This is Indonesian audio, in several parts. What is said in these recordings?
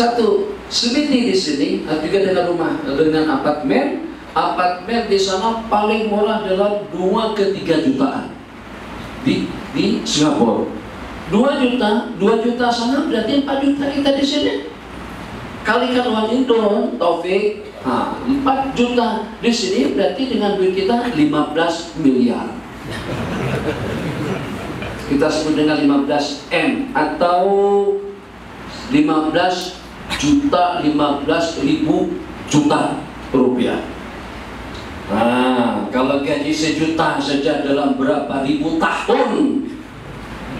Satu, Semiti di sini juga dengan rumah, dengan apartemen. Apartemen di sana paling murah adalah 2 ke 3 jutaan di Singapura. 2 juta sana berarti 4 juta kita di sini. Kalikan uang Indo, Taufik, 4 juta di sini berarti dengan duit kita 15 miliar. Kita sebut dengan 15 M atau 15 ribu juta rupiah. Nah, kalau gaji 1 juta saja dalam berapa ribu tahun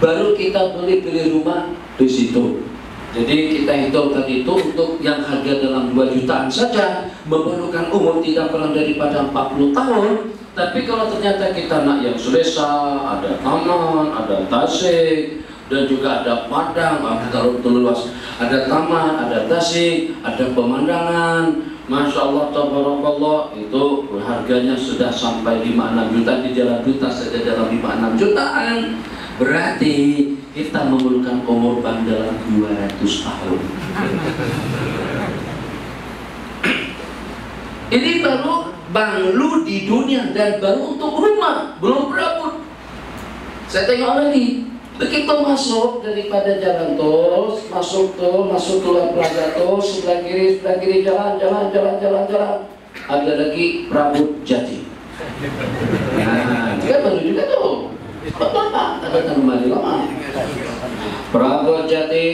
baru kita beli rumah di situ. Jadi kita hitung tadi itu untuk yang harga dalam 2 jutaan saja memerlukan umur tidak kurang daripada 40 tahun. Tapi kalau ternyata kita nak yang selesa, ada taman, ada tasik, dan juga ada padang, kita luas, ada taman, ada tasik, ada pemandangan, Masya Allah, tabarakallah, itu harganya sudah sampai 5-6 juta di jalan Duta saja dalam 5-6 jutaan. Berarti kita memerlukan umur bank dalam 200 tahun. Ini baru banglu di dunia dan baru untuk rumah, belum perabot. Saya tengok lagi. Begitu masuk daripada jalan tol, masuk keluar Plaza Tol, sebelah kiri jalan. Ada lagi Prabut Jati. Nah, juga baru juga tuh. Betul Pak, ada kembali lama. Prabut Jati,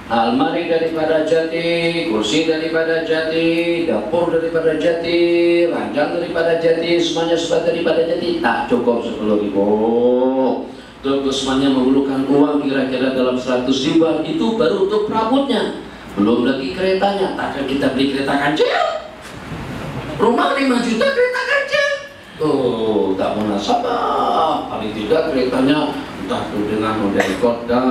almari daripada Jati, kursi daripada Jati, dapur daripada Jati, ranjang daripada Jati, semuanya sudah daripada Jati. Tak cukup 10.000. Terus semuanya memerlukan uang kira-kira dalam 100 ribuan, itu baru untuk perabotnya, belum lagi keretanya. Takkan kita beli kereta kancil, rumah 5 juta kereta kancil, tuh tak munasabah. Paling tidak keretanya entah itu dengan model Skoda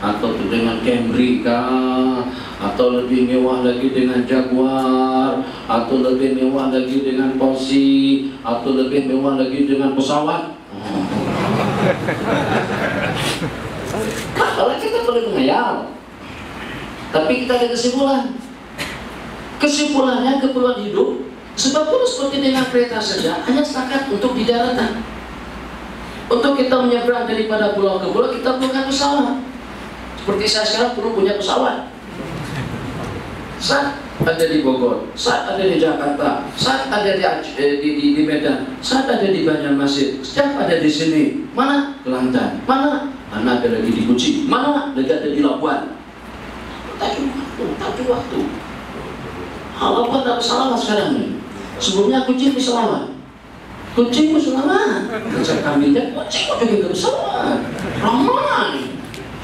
atau itu dengan Camry kah, atau lebih mewah lagi dengan Jaguar, atau lebih mewah lagi dengan Porsche, atau lebih mewah lagi dengan pesawat. Kalau kita boleh menghayal, tapi kita ada kesimpulannya keperluan hidup. Sebab pun seperti dengan kereta saja, hanya setakat untuk di daratan. Untuk kita menyeberang daripada pulau ke pulau, kita perlukan pesawat. Seperti saya sekarang perlu punya pesawat. Saat ada di Bogor, saat ada di Jakarta, saat ada di Medan, saat ada di Banjarmasin, setiap ada di sini. Mana? Kelantan. Mana? Mana ada lagi di Kucing. Mana? Lagi ada di Labuan. Tak waktu. Labuan tak pesawat sekarang nih. Sebelumnya Kucing bisa lawan. Kucing bisa lawan. Saya ambilnya Kucing kok juga pesawat. Ramai.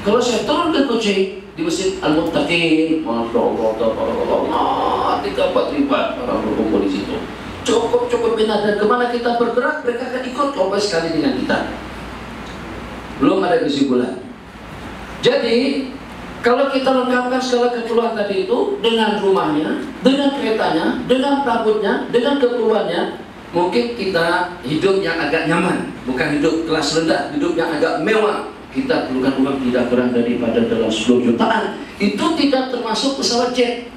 Kalau saya turun ke Kucing di Masjid Al-Muttaqin, Masya Allah, 3-4 ribu orang berkumpul di situ. Cukup benar. Dan kemana kita bergerak, mereka akan ikut coba sekali dengan kita. Belum ada kesimpulan. Jadi, kalau kita lengkapkan segala keperluan tadi itu dengan rumahnya, dengan keretanya, dengan perabotnya, dengan keperluannya, mungkin kita hidup yang agak nyaman, bukan hidup kelas rendah, hidup yang agak mewah. Kita perlukan uang tidak kurang daripada dalam 10 jutaan. Itu tidak termasuk pesawat jet.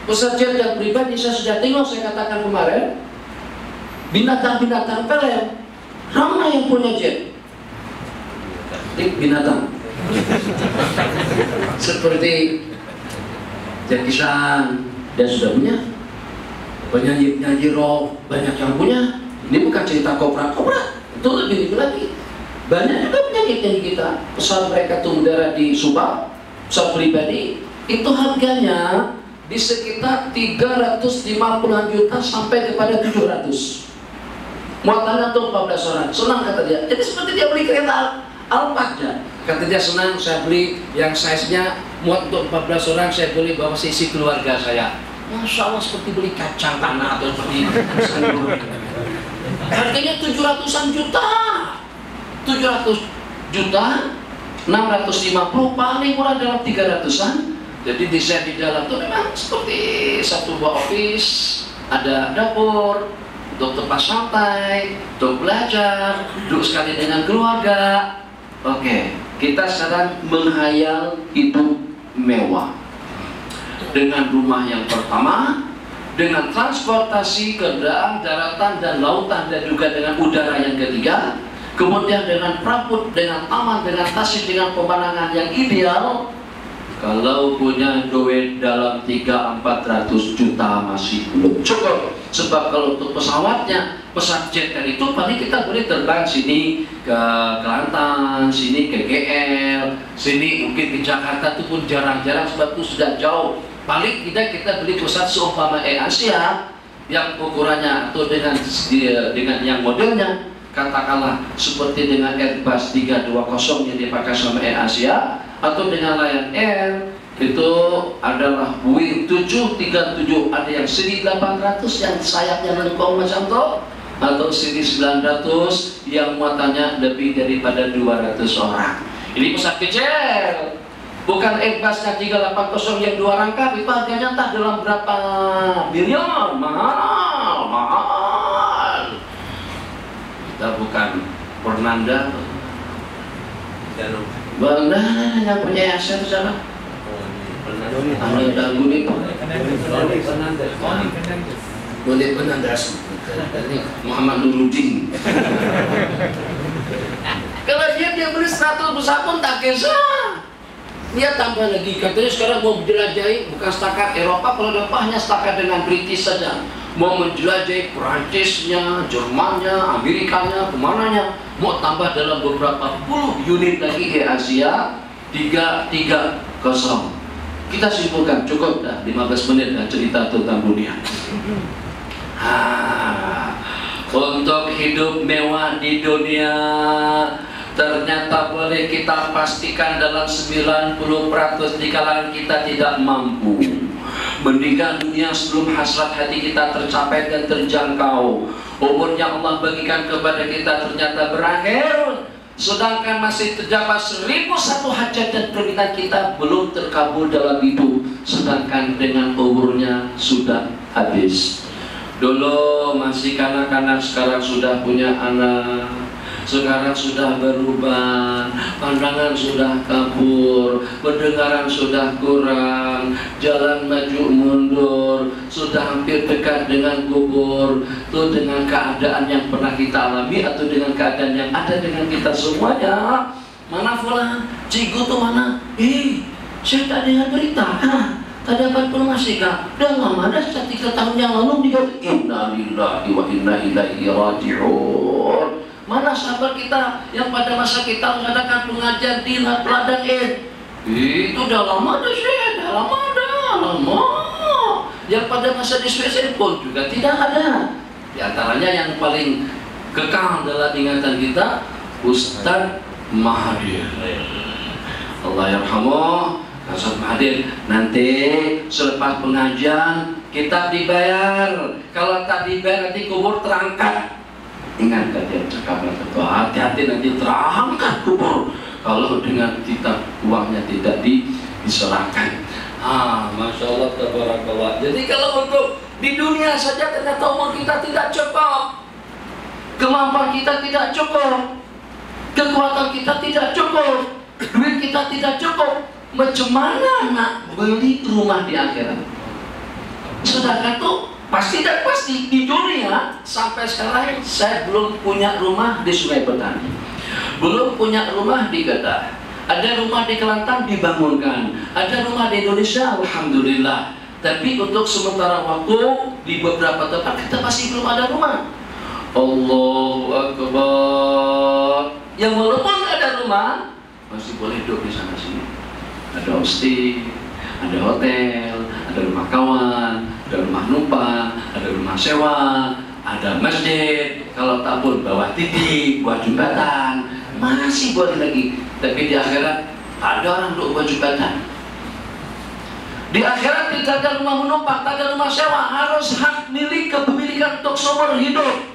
Pesawat jet yang pribadi saya sudah tengok, saya katakan kemarin, binatang-binatang pelet ramai yang punya jet. Binatang seperti Jackie Chan, dia sudah punya. Penyanyi rock banyak yang punya. Ini bukan cerita kopra, itu lebih lagi. Banyak juga penyanyi kita, pesawat mereka tuh mendarat di Subang, pesawat pribadi, itu harganya di sekitar 350 juta sampai kepada 700. Muatannya tuh 14 orang, senang kata dia. Jadi seperti dia beli kereta Alphard, kata dia senang, saya beli yang size-nya muat untuk 14 orang, saya beli bawa sisi keluarga saya. Masya Allah, seperti beli kacang tanah atau seperti harganya 700-an juta. 700 juta, 650 paling murah dalam 300-an. Jadi desain di dalam itu memang seperti satu buah office, ada dapur, untuk tempat santai, untuk belajar, duduk sekali dengan keluarga. Oke, kita sekarang menghayal hidup mewah, dengan rumah yang pertama, dengan transportasi kendaraan daratan dan lautan, dan juga dengan udara yang ketiga, kemudian dengan prabut, dengan taman, dengan tasik, dengan pemandangan yang ideal. Kalau punya duit dalam 300-400 juta masih belum cukup. Sebab kalau untuk pesawatnya, pesawat jet itu paling kita boleh terbang sini ke Kelantan, sini ke GL, sini mungkin ke Jakarta itu pun jarang-jarang sebab itu sudah jauh. Paling tidak kita beli pesawat seumpama Air Asia yang ukurannya atau dengan yang modelnya katakanlah seperti dengan Airbus 320 yang dipakai sama Air Asia, atau dengan Lion Air itu adalah Boeing 737, ada yang 1800 yang sayapnya lengkong macam itu, atau 1900 yang muatannya lebih daripada 200 orang. Ini pesawat kecil, bukan Airbus yang 380 yang 2 rangkap, itu harganya entah dalam berapa miliar, mahal. Kita bukan Fernanda, Bangda yang punya aset sana. Ada Guni Fernandes, Muhammad Nuruddin. Kalau dia beli 100 besar pun tak kisah. Dia tambah lagi, katanya sekarang mau menjelajahi bukan setakat Eropa, kalau Eropanya setakat dengan British saja. Mau menjelajahi Perancisnya, Jermannya, Amerikanya, kemananya. Mau tambah dalam beberapa puluh unit lagi di Asia. 330. Kita simpulkan, cukup dah 15 menit dah cerita tentang dunia. Untuk hidup mewah di dunia ternyata boleh kita pastikan dalam 90% di kalangan kita tidak mampu. Mendingan dunia sebelum hasrat hati kita tercapai dan terjangkau. Umur yang Allah bagikan kepada kita ternyata berakhir, sedangkan masih terdapat 1001 hajat dan permintaan kita belum terkabul dalam hidup, sedangkan dengan umurnya sudah habis. Dulu masih kanak-kanak, sekarang sudah punya anak, sekarang sudah berubah, pandangan sudah kabur, pendengaran sudah kurang, jalan maju mundur, sudah hampir dekat dengan kubur. Itu dengan keadaan yang pernah kita alami atau dengan keadaan yang ada dengan kita semuanya. Mana fulan? Cikgu tuh mana? Saya tak dengar berita. Tak dapat informasi kah? Dah lama dah, 3 tahun yang lalu dia inna lillahi wa inna ilaihi raji'un. Mana sahabat kita yang pada masa kita mengadakan pengajian di Ladang itu dah lama dah, dah lama. Yang pada masa di Swiss pun juga tidak ada. Di antaranya yang paling kekal dalam ingatan kita, Ustaz Mahathir. Allah yarhamuh, Ustaz Mahathir. Nanti selepas pengajian kita dibayar. Kalau tak dibayar nanti kubur terangkat. Ingatkan dia cakap itu, hati-hati nanti terangkat kubur kalau dengan kita uangnya tidak diserahkan. Masya Allah, tabarakallah. Jadi kalau untuk di dunia saja ternyata umur kita tidak cukup, kemampuan kita tidak cukup, kekuatan kita tidak cukup, duit kita tidak cukup. Macam mana nak beli rumah di akhirat? Sedangkan tuh pasti dan pasti di dunia sampai sekarang saya belum punya rumah di Sungai Petani, belum punya rumah di Kedah. Ada rumah di Kelantan dibangunkan, ada rumah di Indonesia, alhamdulillah. Tapi untuk sementara waktu di beberapa tempat kita masih belum ada rumah. Allahu Akbar. Yang walaupun ada rumah masih boleh hidup di sana sini. Ada homestay, ada hotel, ada rumah kawan, ada rumah numpang, ada rumah sewa, ada masjid. Kalau tak pun bawah titik, buat jembatan, masih boleh lagi. Tapi di akhirat tak ada orang untuk buat jembatan. Di akhirat tidak ada rumah menumpang, tak ada rumah sewa, harus hak milik kepemilikan untuk seumur hidup.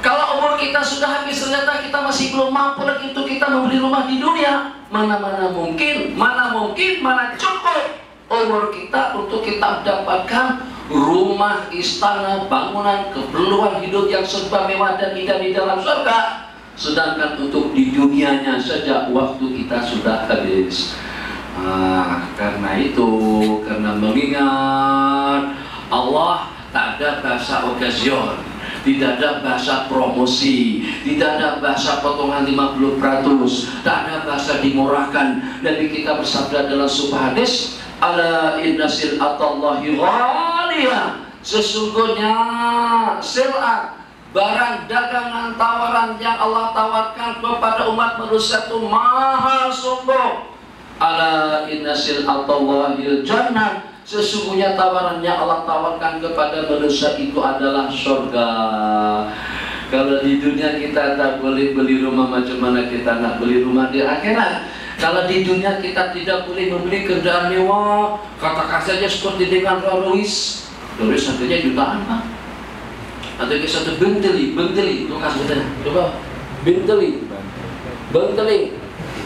Kalau umur kita sudah habis, ternyata kita masih belum mampu lagi untuk kita membeli rumah di dunia. Mana mungkin, mana cukup umur kita untuk kita mendapatkan rumah, istana, bangunan, keperluan hidup yang serba mewah dan indah di dalam surga. Sedangkan untuk di dunianya saja waktu kita sudah habis. Karena itu, karena mengingat Allah tak ada bahasa okasion, tidak ada bahasa promosi, tidak ada bahasa potongan 50%, tak ada bahasa dimurahkan. Nabi kita bersabda dalam sebuah hadis, ala inna sil'atallahi ghaliyah, sesungguhnya sil'at, barang dagangan tawaran yang Allah tawarkan kepada umat manusia itu mahal sungguh. Ala inna sil'atallahi jannah, sesungguhnya tawaran yang Allah tawarkan kepada manusia itu adalah surga. Kalau di dunia kita tak boleh beli rumah, macam mana kita nak beli rumah di akhirat? Kalau di dunia kita tidak boleh membeli kendaraan mewah, katakan saja seperti dengan Rolls Royce harganya jutaan, Pak. Atau satu Bentley, itu kasih coba Bentley.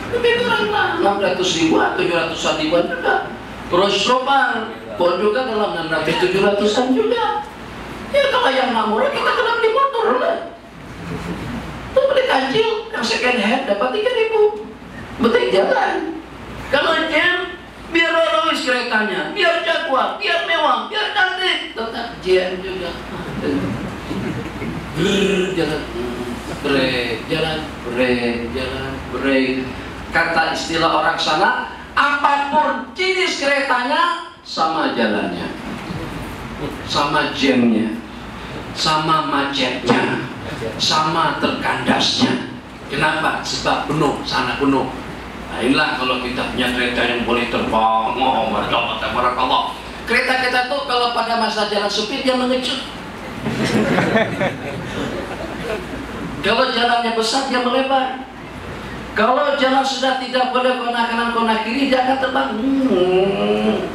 Lebih kurang lah 600.000, 700 ribuan juga. Terus Royce pun juga dalam 600-700an juga. Ya kalau yang murah kita kena beli motor lah. Itu beli kancil yang second hand dapat 3.000. Betul jalan. Kalau jam biar Rolls keretanya, biar Jaguar, biar mewah, biar cantik, tetap jam juga. Jalan, break. Kata istilah orang sana, apapun jenis keretanya sama jalannya, sama jamnya, sama macetnya, sama terkandasnya. Kenapa? Sebab penuh, sana penuh. Nah inilah kalau kita punya kereta yang boleh terbang, barakallah. Kereta kita tuh kalau pada masa jalan sempit dia mengecut. Kalau jalannya besar dia melebar. Kalau jalan sudah tidak boleh kona kanan kona kiri dia akan terbang.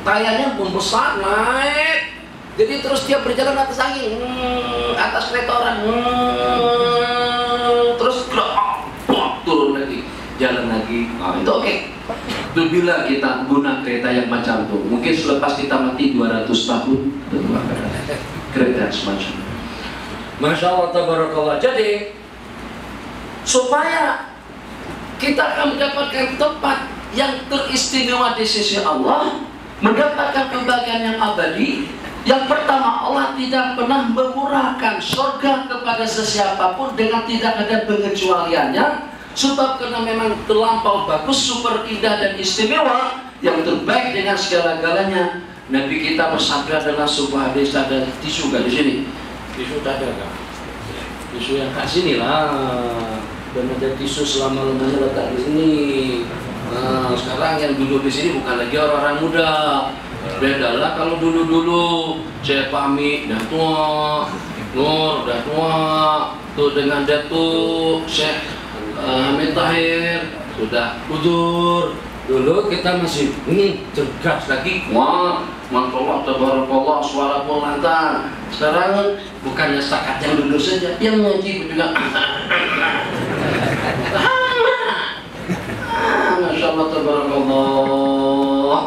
Tayarnya pun besar naik. Jadi terus dia berjalan atas angin, atas kereta orang. Terus turun lagi, jalan lagi. Itu oke. Itu bila kita guna kereta yang macam itu, mungkin selepas kita mati 200 tahun tentu akan ada kereta semacam itu. Masya Allah, tabarakallah. Jadi supaya kita akan mendapatkan tempat yang teristimewa di sisi Allah, mendapatkan kebahagiaan yang abadi. Yang pertama, Allah tidak pernah memurahkan surga kepada sesiapapun dengan tidak ada pengecualiannya. Sebab karena memang terlampau bagus, super indah dan istimewa, yang terbaik dengan segala-galanya. Nabi kita bersabda dalam sebuah hadis, ada tisu gak di sini? Tisu tak ada gak? Tisu yang kat sini lah. Dan ada tisu selama-lamanya letak di sini. Nah, sekarang yang duduk di sini bukan lagi orang-orang muda. Bedalah kalau dulu-dulu saya pamit dah tua, Nur dah tua, tuh dengan Datuk Syekh Hamid Tahir sudah udur. Dulu kita masih cergas lagi. Wah, masya tabarakallah, suara pun lantang. Sekarang bukannya setakat yang dulu saja, yang ngaji juga. Masya Allah tabarakallah.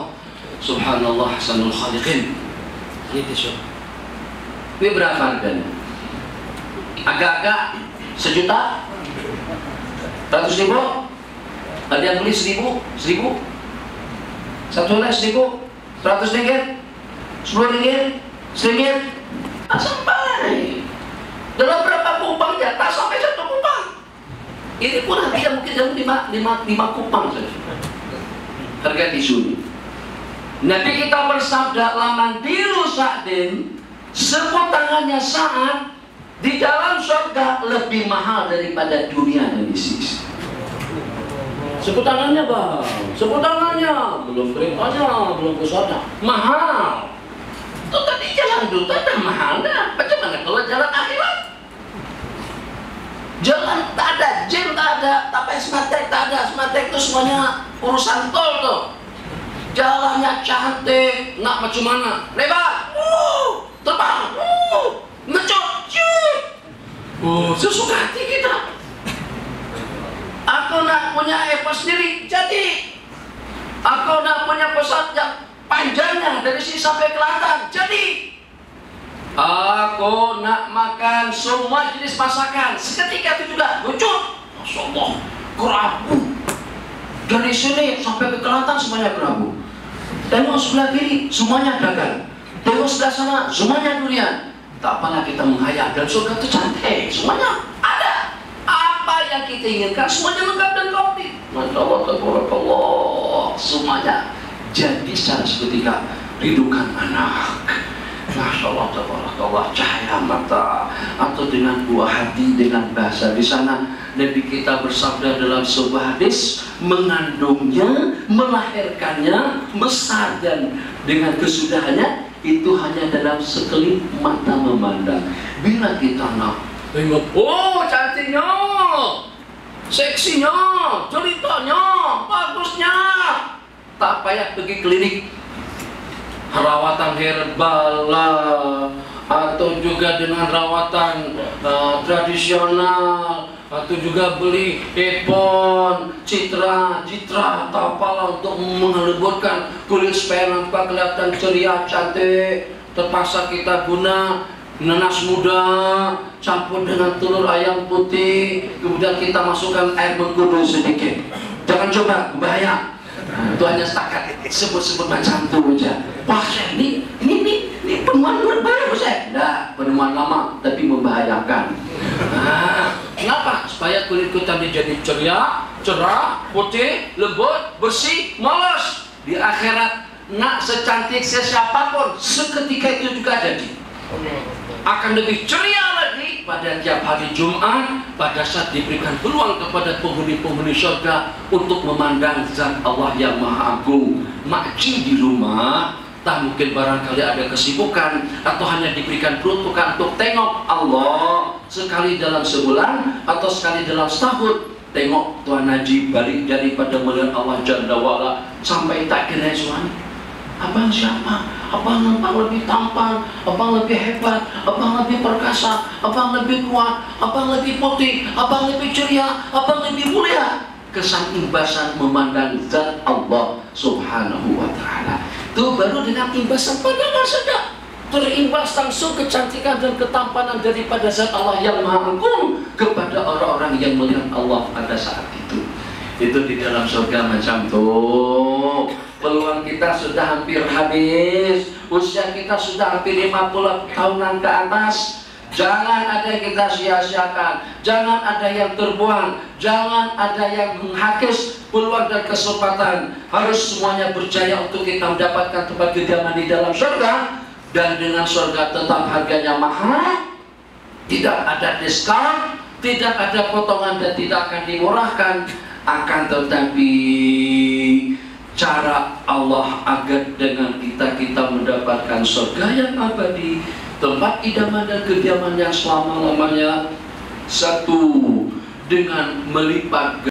Subhanallah hasanul khaliqin. Ini tisu. Ini berapa harganya? Agak-agak 1 juta? 100.000? Ada yang beli 1.000? 1.000? Satu helai 1.000? 100 ringgit? 10 ringgit? 1 ringgit? Tak sampai. Dalam berapa kupang ya? Tak sampai 1 kupang. Ini pun harga mungkin jam 5 kupang saja. Harga tisu ini. Nabi kita bersabda, laman dilu sa'din, sebut tangannya Sa'ad di dalam surga lebih mahal daripada dunia yang di sisi. Sebut tangannya bang, sebut tangannya, belum perintahnya, belum kesana, mahal. Itu tadi jalan duta dah mahal dah. Bagaimana kalau jalan akhirat? Jalan tak ada, gym tak ada, tapi smarttek tak ada. Smarttek itu semuanya urusan tol tuh. Jalannya cantik, nak macam mana? Lebar, terbang, ngecut, sesuka hati kita. Aku nak punya Apple sendiri, jadi. Aku nak punya pesawat yang panjangnya dari sini sampai Kelantan, jadi. Aku nak makan semua jenis masakan, seketika itu juga ngecut. Masya Allah, kerabu. Dari sini sampai ke Kelantan semuanya kerabu. Tengok sebelah kiri semuanya dagang. Tengok sebelah sana semuanya durian. Tak apalah kita menghayal, dan surga itu cantik, semuanya ada. Apa yang kita inginkan semuanya lengkap dan komplit. Masya Allah, tabarakallah, semuanya jadi secara seketika. Rindukan anak, Masya Allah, tabarakallah, cahaya mata, atau dengan buah hati, dengan bahasa di sana. Nabi kita bersabda dalam sebuah hadis, mengandungnya, melahirkannya, besar dan dengan kesudahannya itu hanya dalam sekelip mata memandang. Bila kita nak tengok, oh cantiknya, seksinya, ceritanya, bagusnya, tak payah pergi klinik rawatan herbal lah, atau juga dengan rawatan tradisional, atau juga beli epon, citra, atau apalah untuk mengleburkan kulit supaya nampak kelihatan ceria, cantik. Terpaksa kita guna nanas muda campur dengan telur ayam putih, kemudian kita masukkan air mengkudu sedikit. Jangan coba, bahaya. Itu hanya setakat sebut-sebut macam itu saja. Wah, ini penemuan baru saya. Tidak, penemuan lama tapi membahayakan. Kenapa? Supaya kulit kita jadi ceria, cerah, putih, lembut, bersih, malas. Di akhirat nak secantik siapapun seketika itu juga jadi. Akan lebih ceria lagi pada tiap hari Jumat, pada saat diberikan peluang kepada penghuni-penghuni surga untuk memandang zat Allah yang Maha Agung. Makci di rumah, tak mungkin barangkali ada kesibukan atau hanya diberikan peruntukan untuk tengok Allah sekali dalam sebulan atau sekali dalam setahun. Tengok Tuan Haji balik daripada melihat Allah Jalla wa'ala sampai tak kena suami. Abang siapa? Abang nampak lebih tampan, abang lebih hebat, abang lebih perkasa, abang lebih kuat, abang lebih putih, abang lebih ceria, abang lebih mulia. Kesan imbasan memandang zat Allah Subhanahu wa ta'ala. Itu baru dengan imbasan pandangan saja terimbas langsung kecantikan dan ketampanan daripada zat Allah yang Maha Agung kepada orang-orang yang melihat Allah pada saat itu. Itu di dalam surga macam tuh. Peluang kita sudah hampir habis, usia kita sudah hampir 50 tahunan ke atas. Jangan ada yang kita sia-siakan, jangan ada yang terbuang, jangan ada yang menghakis peluang dan kesempatan. Harus semuanya berjaya untuk kita mendapatkan tempat kediaman di dalam surga. Dan dengan surga tetap harganya mahal, tidak ada diskon, tidak ada potongan dan tidak akan dimurahkan. Akan tetapi cara Allah agar dengan kita mendapatkan surga yang abadi, tempat idaman dan kediaman yang selama-lamanya. Satu, dengan melipat